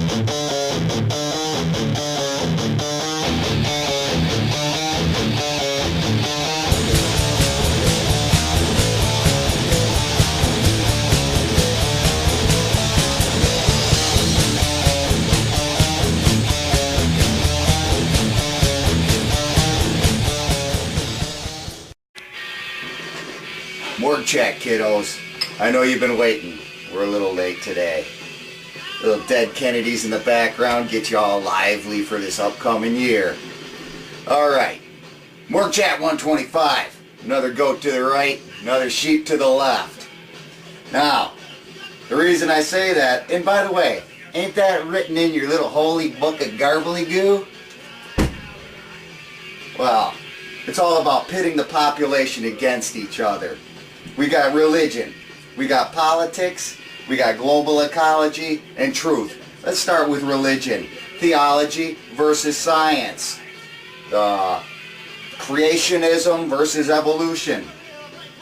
Morgue check, kiddos. I know you've been waiting. We're a little late today. Little dead Kennedys in the background get you all lively for this upcoming year. Alright. Morgue chat 125. Another goat to the right, another sheep to the left. Now, the reason I say that, and by the way, ain't that written in your little holy book of garbly-goo? Well, it's all about pitting the population against each other. We got religion, we got politics, we got global ecology, and truth. Let's start with religion. Theology versus science. Creationism versus evolution.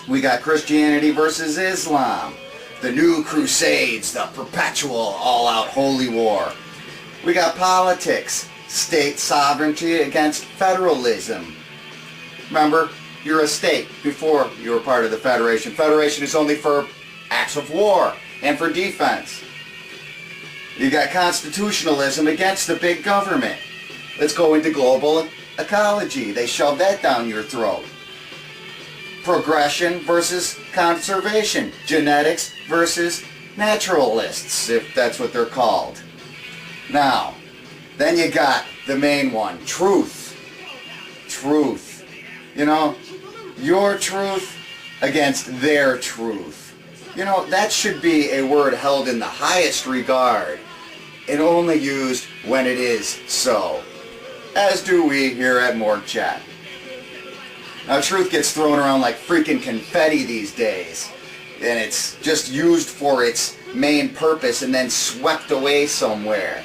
We got Christianity versus Islam. The new crusades, the perpetual all-out holy war. We got politics, state sovereignty against federalism. Remember, you're a state before you were part of the Federation. Federation is only for acts of war and for defense. You got constitutionalism against the big government. Let's go into global ecology. They shove that down your throat. Progression versus conservation. Genetics versus naturalists, if that's what they're called. Now, then you got the main one, truth. Truth. You know, your truth against their truth. You know, that should be a word held in the highest regard and only used when it is so. As do we here at Morgue Chat. Now, truth gets thrown around like freaking confetti these days, and it's just used for its main purpose and then swept away somewhere.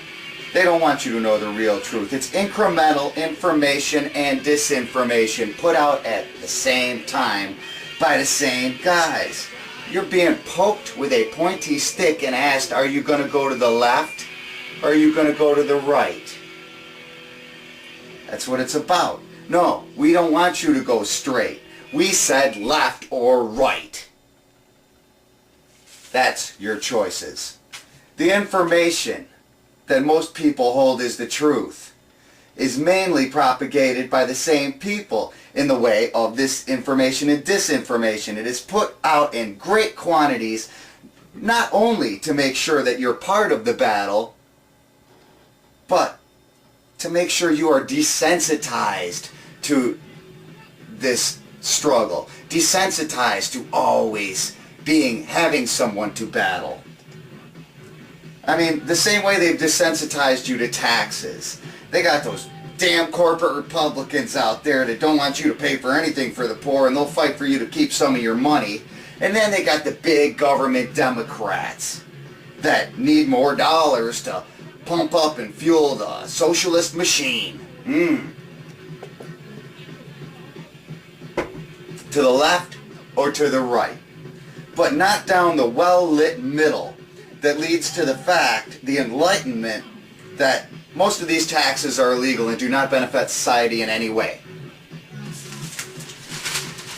They don't want you to know the real truth. It's incremental information and disinformation put out at the same time by the same guys. You're being poked with a pointy stick and asked, are you going to go to the left or are you going to go to the right? That's what it's about. No, we don't want you to go straight. We said left or right. That's your choices. The information that most people hold as the truth is mainly propagated by the same people in the way of this information and disinformation. It is put out in great quantities, not only to make sure that you're part of the battle, but to make sure you are desensitized to this struggle, desensitized to always having someone to battle. I mean, the same way they've desensitized you to taxes. They got those damn corporate Republicans out there that don't want you to pay for anything for the poor, and they'll fight for you to keep some of your money. And then they got the big government Democrats that need more dollars to pump up and fuel the socialist machine. To the left or to the right. But not down the well-lit middle that leads to the fact, the enlightenment, that most of these taxes are illegal and do not benefit society in any way.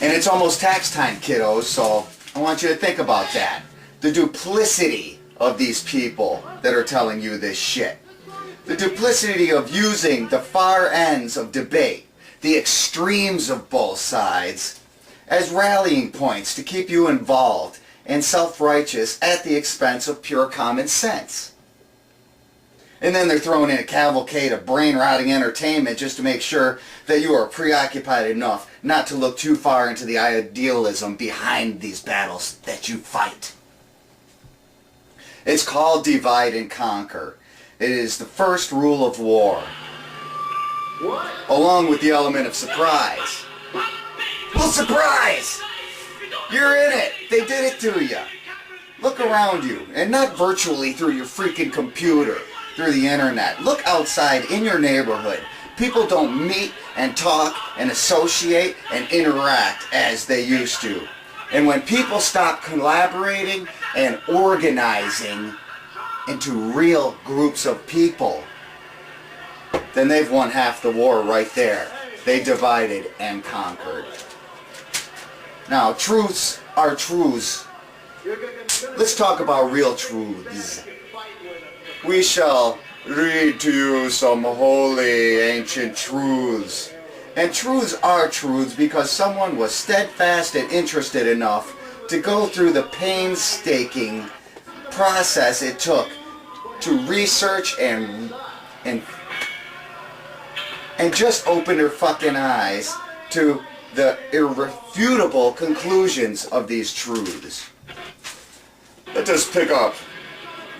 And it's almost tax time, kiddos, so I want you to think about that. The duplicity of these people that are telling you this shit. The duplicity of using the far ends of debate, the extremes of both sides, as rallying points to keep you involved and self-righteous at the expense of pure common sense. And then they're throwing in a cavalcade of brain-rotting entertainment just to make sure that you are preoccupied enough not to look too far into the idealism behind these battles that you fight. It's called divide and conquer. It is the first rule of war. What? Along with the element of surprise. Well, surprise! You're in it. They did it to you. Look around you, and not virtually through your freaking computer, through the internet. Look outside in your neighborhood. People don't meet and talk and associate and interact as they used to. And when people stop collaborating and organizing, into real groups of people, then they've won half the war right there. They divided and conquered. Now, truths are truths. Let's talk about real truths. We shall read to you some holy ancient truths. And truths are truths because someone was steadfast and interested enough to go through the painstaking process it took to research and just open their fucking eyes to the irrefutable conclusions of these truths. Let us pick up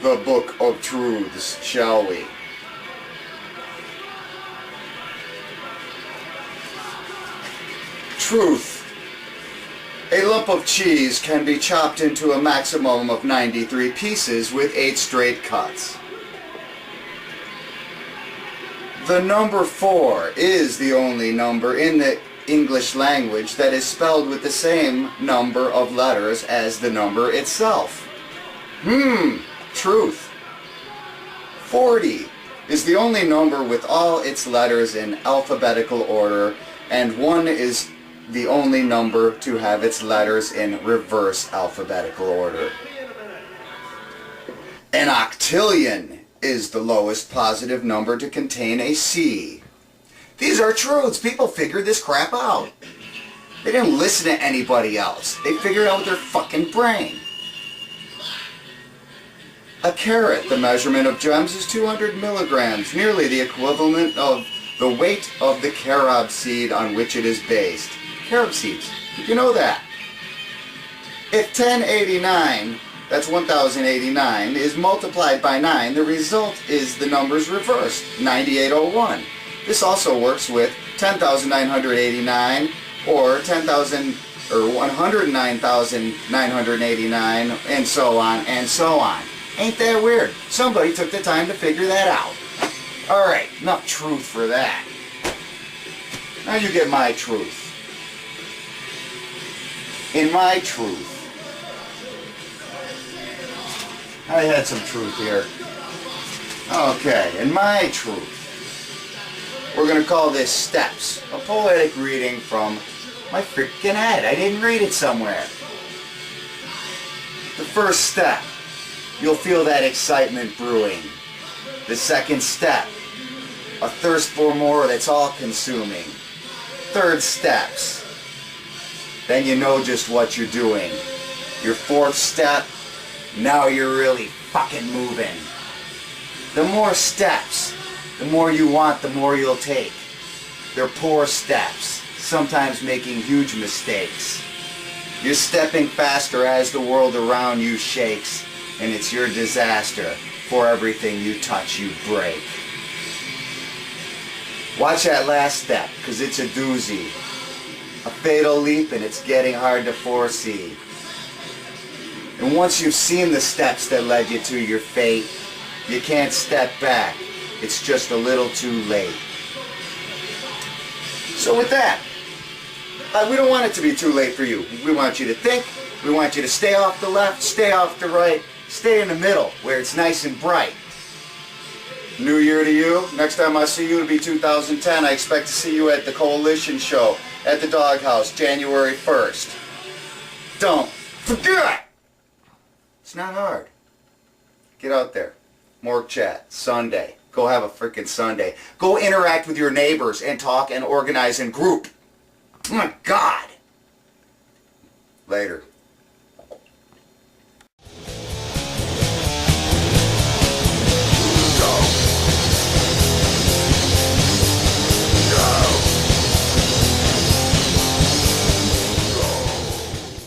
the Book of Truths, shall we? Truth. A lump of cheese can be chopped into a maximum of 93 pieces with 8 straight cuts. The number 4 is the only number in the English language that is spelled with the same number of letters as the number itself. Truth. 40 is the only number with all its letters in alphabetical order, and 1 is the only number to have its letters in reverse alphabetical order. An octillion is the lowest positive number to contain a C. These are truths. People figured this crap out. They didn't listen to anybody else. They figured it out with their fucking brain. A carat, the measurement of gems, is 200 milligrams, nearly the equivalent of the weight of the carob seed on which it is based. Carob seeds. Did you know that? If 1089, that's 1089, is multiplied by 9, the result is the numbers reversed, 9801. This also works with 10,989 or 10,000 or 109,989 and so on and so on. Ain't that weird? Somebody took the time to figure that out. Alright, enough truth for that. Now you get my truth. In my truth, I had some truth here. Okay, in my truth, we're going to call this Steps, a poetic reading from my freaking head. I didn't read it somewhere. The first step, you'll feel that excitement brewing. The second step, a thirst for more that's all-consuming. Third steps, then you know just what you're doing. Your fourth step, now you're really fucking moving. The more steps, the more you want, the more you'll take. They're poor steps, sometimes making huge mistakes. You're stepping faster as the world around you shakes, and it's your disaster. For everything you touch, you break. Watch that last step, because it's a doozy. A fatal leap, and it's getting hard to foresee. And once you've seen the steps that led you to your fate, you can't step back. It's just a little too late. So with that, we don't want it to be too late for you. We want you to think. We want you to stay off the left, stay off the right, stay in the middle where it's nice and bright. New year to you. Next time I see you, it'll be 2010. I expect to see you at the Coalition Show at the Doghouse, January 1st. Don't forget! It's not hard. Get out there. Morgue chat. Sunday. Go have a freaking Sunday. Go interact with your neighbors and talk and organize in group. Oh my God. Later.